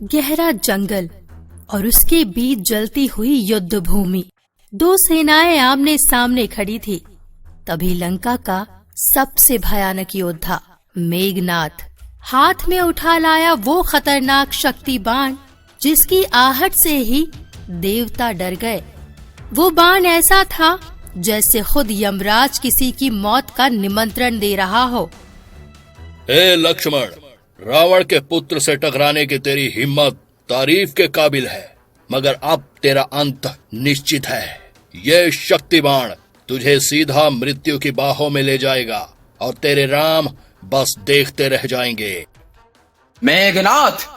गहरा जंगल और उसके बीच जलती हुई युद्ध भूमि। दो सेनाएं आमने सामने खड़ी थी। तभी लंका का सबसे भयानक योद्धा मेघनाथ हाथ में उठा लाया वो खतरनाक शक्ति बाण जिसकी आहट से ही देवता डर गए। वो बाण ऐसा था जैसे खुद यमराज किसी की मौत का निमंत्रण दे रहा हो। हे लक्ष्मण, रावण के पुत्र से टकराने की तेरी हिम्मत तारीफ के काबिल है, मगर अब तेरा अंत निश्चित है। ये शक्ति बाण तुझे सीधा मृत्यु की बाहों में ले जाएगा और तेरे राम बस देखते रह जाएंगे। मेघनाथ,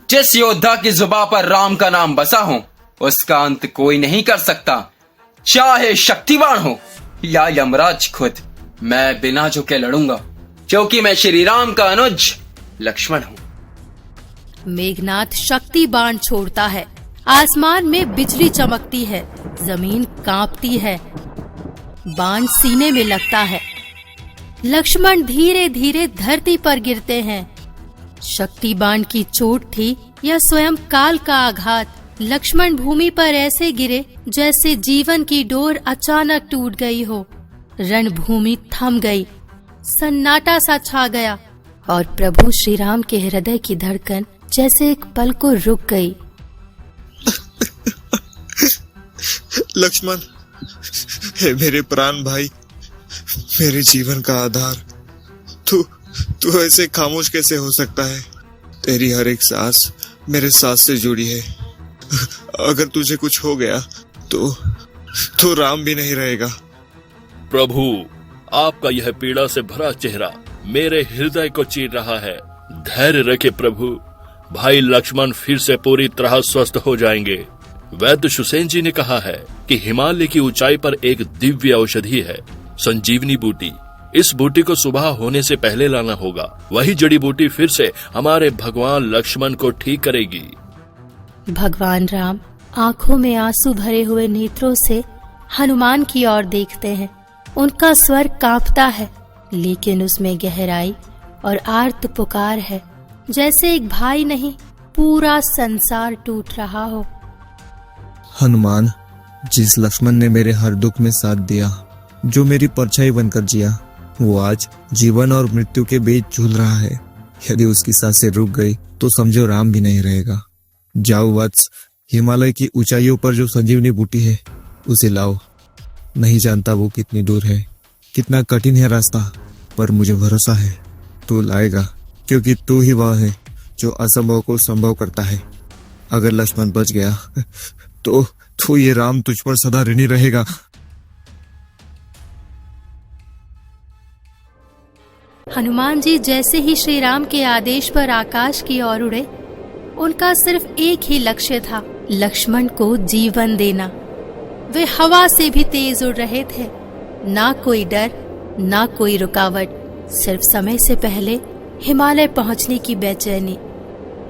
जिस योद्धा की जुबान पर राम का नाम बसा हो उसका अंत कोई नहीं कर सकता, चाहे शक्तिवान हो या यमराज खुद। मैं बिना झुके लड़ूंगा क्योंकि मैं श्री राम का अनुज लक्ष्मण हूँ। मेघनाथ शक्ति बाण छोड़ता है। आसमान में बिजली चमकती है, जमीन कांपती है। बाण सीने में लगता है। लक्ष्मण धीरे धीरे धरती पर गिरते हैं। शक्ति बाण की चोट थी या स्वयं काल का आघात। लक्ष्मण भूमि पर ऐसे गिरे जैसे जीवन की डोर अचानक टूट गई हो। रणभूमि थम गई, सन्नाटा सा छा गया और प्रभु श्री राम के हृदय की धड़कन जैसे एक पल को रुक गई। लक्ष्मण, हे मेरे प्राण भाई, मेरे जीवन का आधार, तू ऐसे खामोश कैसे हो सकता है? तेरी हर एक सांस मेरे सांस से जुड़ी है। अगर तुझे कुछ हो गया तो राम भी नहीं रहेगा। प्रभु, आपका यह पीड़ा से भरा चेहरा मेरे हृदय को चीर रहा है। धैर्य रखे प्रभु, भाई लक्ष्मण फिर से पूरी तरह स्वस्थ हो जाएंगे। वैद्य सुसेन जी ने कहा है कि हिमालय की ऊंचाई पर एक दिव्य औषधि है, संजीवनी बूटी। इस बूटी को सुबह होने से पहले लाना होगा। वही जड़ी बूटी फिर से हमारे भगवान लक्ष्मण को ठीक करेगी। भगवान राम आंखों में आंसू भरे हुए नेत्रों से हनुमान की ओर देखते हैं। उनका स्वर कांपता है, लेकिन उसमें गहराई और आर्त पुकार है, जैसे एक भाई नहीं पूरा संसार टूट रहा हो। हनुमान, जिस लक्ष्मण ने मेरे हर दुख में साथ दिया, जो मेरी परछाई बनकर जिया, वो आज जीवन और मृत्यु के बीच झूल रहा है। यदि उसकी सांसें रुक गई तो समझो राम भी नहीं रहेगा। जाओ वत्स, हिमालय की ऊंचाइयों पर जो संजीवनी बूटी है उसे लाओ। नहीं जानता वो कितनी दूर है, कितना कठिन है रास्ता, पर मुझे भरोसा है तू लाएगा, क्योंकि तू ही वह है जो असंभव को संभव करता है। अगर लक्ष्मण बच गया तो ये राम तुझ पर सदा ऋणी रहेगा। हनुमान जी जैसे ही श्री राम के आदेश पर आकाश की ओर उड़े, उनका सिर्फ एक ही लक्ष्य था, लक्ष्मण को जीवन देना। वे हवा से भी तेज उड़ रहे थे। ना कोई डर, ना कोई रुकावट, सिर्फ समय से पहले हिमालय पहुंचने की बेचैनी।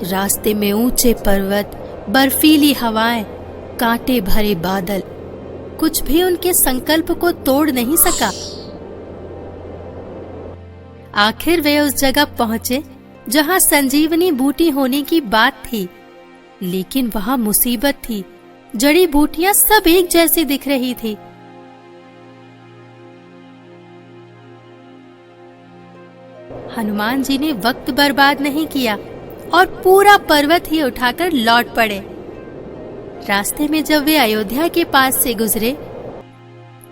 रास्ते में ऊंचे पर्वत, बर्फीली हवाएं, कांटे भरे बादल, कुछ भी उनके संकल्प को तोड़ नहीं सका। आखिर वे उस जगह पहुंचे जहां संजीवनी बूटी होने की बात थी, लेकिन वहां मुसीबत थी। जड़ी बूटियां सब एक जैसी दिख रही थी। हनुमान जी ने वक्त बर्बाद नहीं किया और पूरा पर्वत ही उठाकर लौट पड़े। रास्ते में जब वे अयोध्या के पास से गुजरे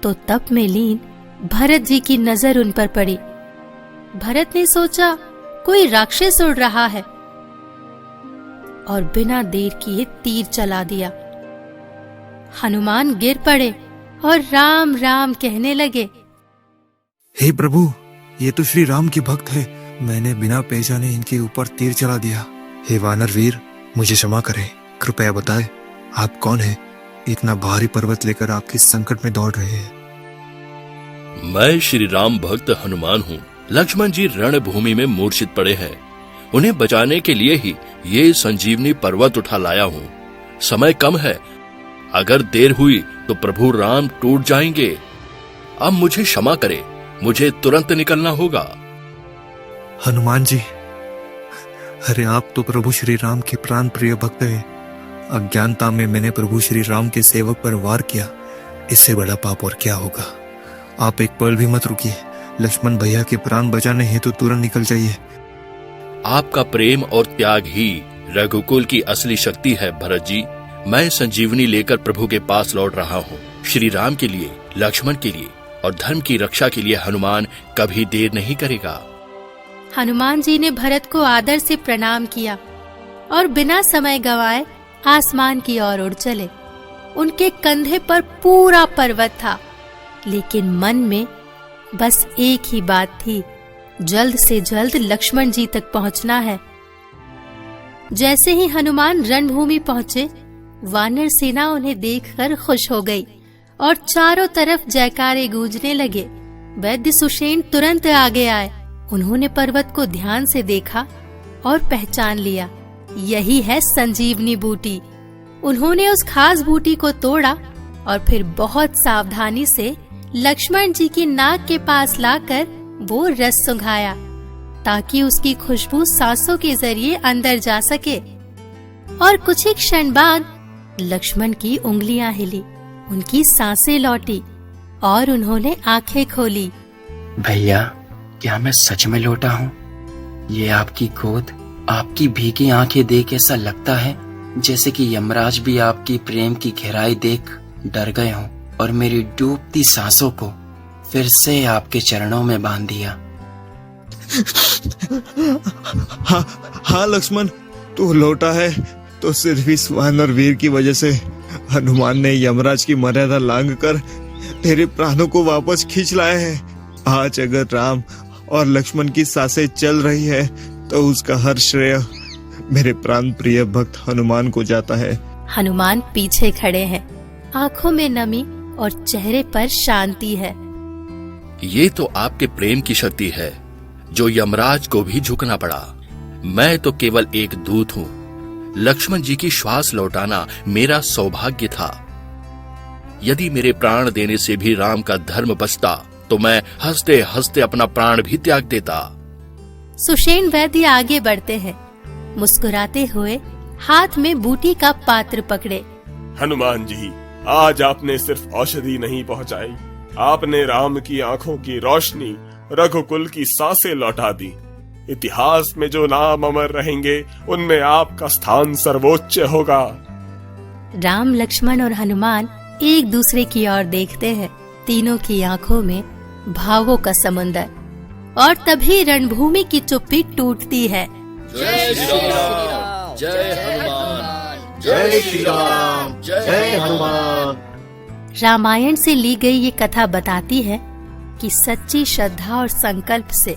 तो तप में लीन भरत जी की नजर उन पर पड़ी। भरत ने सोचा कोई राक्षस उड़ रहा है और बिना देर किए तीर चला दिया। हनुमान गिर पड़े और राम राम कहने लगे। हे प्रभु, ये तो श्री राम की भक्त है, मैंने बिना पहचाने इनके ऊपर तीर चला दिया। हे वानर वीर, मुझे क्षमा करें, कृपया बताएं आप कौन हैं? इतना भारी पर्वत लेकर आप किस संकट में दौड़ रहे हैं? मैं श्री राम भक्त हनुमान हूँ। लक्ष्मण जी रणभूमि में मूर्छित पड़े हैं। उन्हें बचाने के लिए ही ये संजीवनी पर्वत उठा लाया हूँ। समय कम है, अगर देर हुई तो प्रभु राम टूट जाएंगे। अब मुझे क्षमा करें, मुझे तुरंत निकलना होगा। हनुमान जी, अरे आप तो प्रभु श्री राम के प्राण प्रिय भक्त हैं। अज्ञानता में मैंने प्रभु श्री राम के सेवक पर वार किया, इससे बड़ा पाप और क्या होगा। आप एक पल भी मत रुकिए, लक्ष्मण भैया के प्राण बचाने हेतु तुरंत निकल जाइए। आपका प्रेम और त्याग ही रघुकुल की असली शक्ति है भरत जी। मैं संजीवनी लेकर प्रभु के पास लौट रहा हूँ। श्री राम के लिए, लक्ष्मण के लिए और धर्म की रक्षा के लिए हनुमान कभी देर नहीं करेगा। हनुमान जी ने भरत को आदर से प्रणाम किया और बिना समय गंवाए आसमान की ओर उड़ चले। उनके कंधे पर पूरा पर्वत था, लेकिन मन में बस एक ही बात थी, जल्द से जल्द लक्ष्मण जी तक पहुंचना है। जैसे ही हनुमान रणभूमि पहुंचे, वानर सेना उन्हें देखकर खुश हो गई और चारों तरफ जयकारे गूंजने लगे। वैद्य सुषेण तुरंत आगे आए। उन्होंने पर्वत को ध्यान से देखा और पहचान लिया, यही है संजीवनी बूटी। उन्होंने उस खास बूटी को तोड़ा और फिर बहुत सावधानी से लक्ष्मण जी की नाक के पास लाकर वो रस सुंघाया, ताकि उसकी खुशबू सांसों के जरिए अंदर जा सके। और कुछ ही क्षण बाद लक्ष्मण की उंगलियां हिली, उनकी सांसें लौटी और उन्होंने आंखें खोली। भैया, क्या मैं सच में लौटा हूँ? ये आपकी गोद, आपकी भीगी आंखें देख ऐसा लगता है जैसे कि यमराज भी आपकी प्रेम की गहराई देख डर गए हों और मेरी डूबती सांसों को फिर से आपके चरणों में बांध दिया। हाँ लक्ष्मण, तू लौटा है तो सिर्फ इस वानर वीर की वजह से। हनुमान ने यमराज की मर्यादा लांघकर तेरे प्राणों को वापस खींच लाए हैं। आज अगर राम और लक्ष्मण की सांसें चल रही है तो उसका हर श्रेय मेरे प्राण प्रिय भक्त हनुमान को जाता है। हनुमान पीछे खड़े हैं, आंखों में नमी और चेहरे पर शांति है। ये तो आपके प्रेम की शक्ति है जो यमराज को भी झुकना पड़ा। मैं तो केवल एक दूत हूँ। लक्ष्मण जी की श्वास लौटाना मेरा सौभाग्य था। यदि मेरे प्राण देने से भी राम का धर्म बचता तो मैं हंसते हंसते अपना प्राण भी त्याग देता। सुषेण वैद्य आगे बढ़ते हैं, मुस्कुराते हुए हाथ में बूटी का पात्र पकड़े। हनुमान जी, आज आपने सिर्फ औषधि नहीं पहुंचाई, आपने राम की आंखों की रोशनी, रघुकुल की सांसें लौटा दी। इतिहास में जो नाम अमर रहेंगे उनमें आपका स्थान सर्वोच्च होगा। राम, लक्ष्मण और हनुमान एक दूसरे की ओर देखते हैं, तीनों की आंखों में भावों का समुंदर। और तभी रणभूमि की चुप्पी टूटती है। जय श्री राम, जय हनुमान, जय श्री राम, जय हनुमान। रामायण से ली गई ये कथा बताती है कि सच्ची श्रद्धा और संकल्प से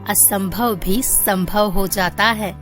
असंभव भी संभव हो जाता है।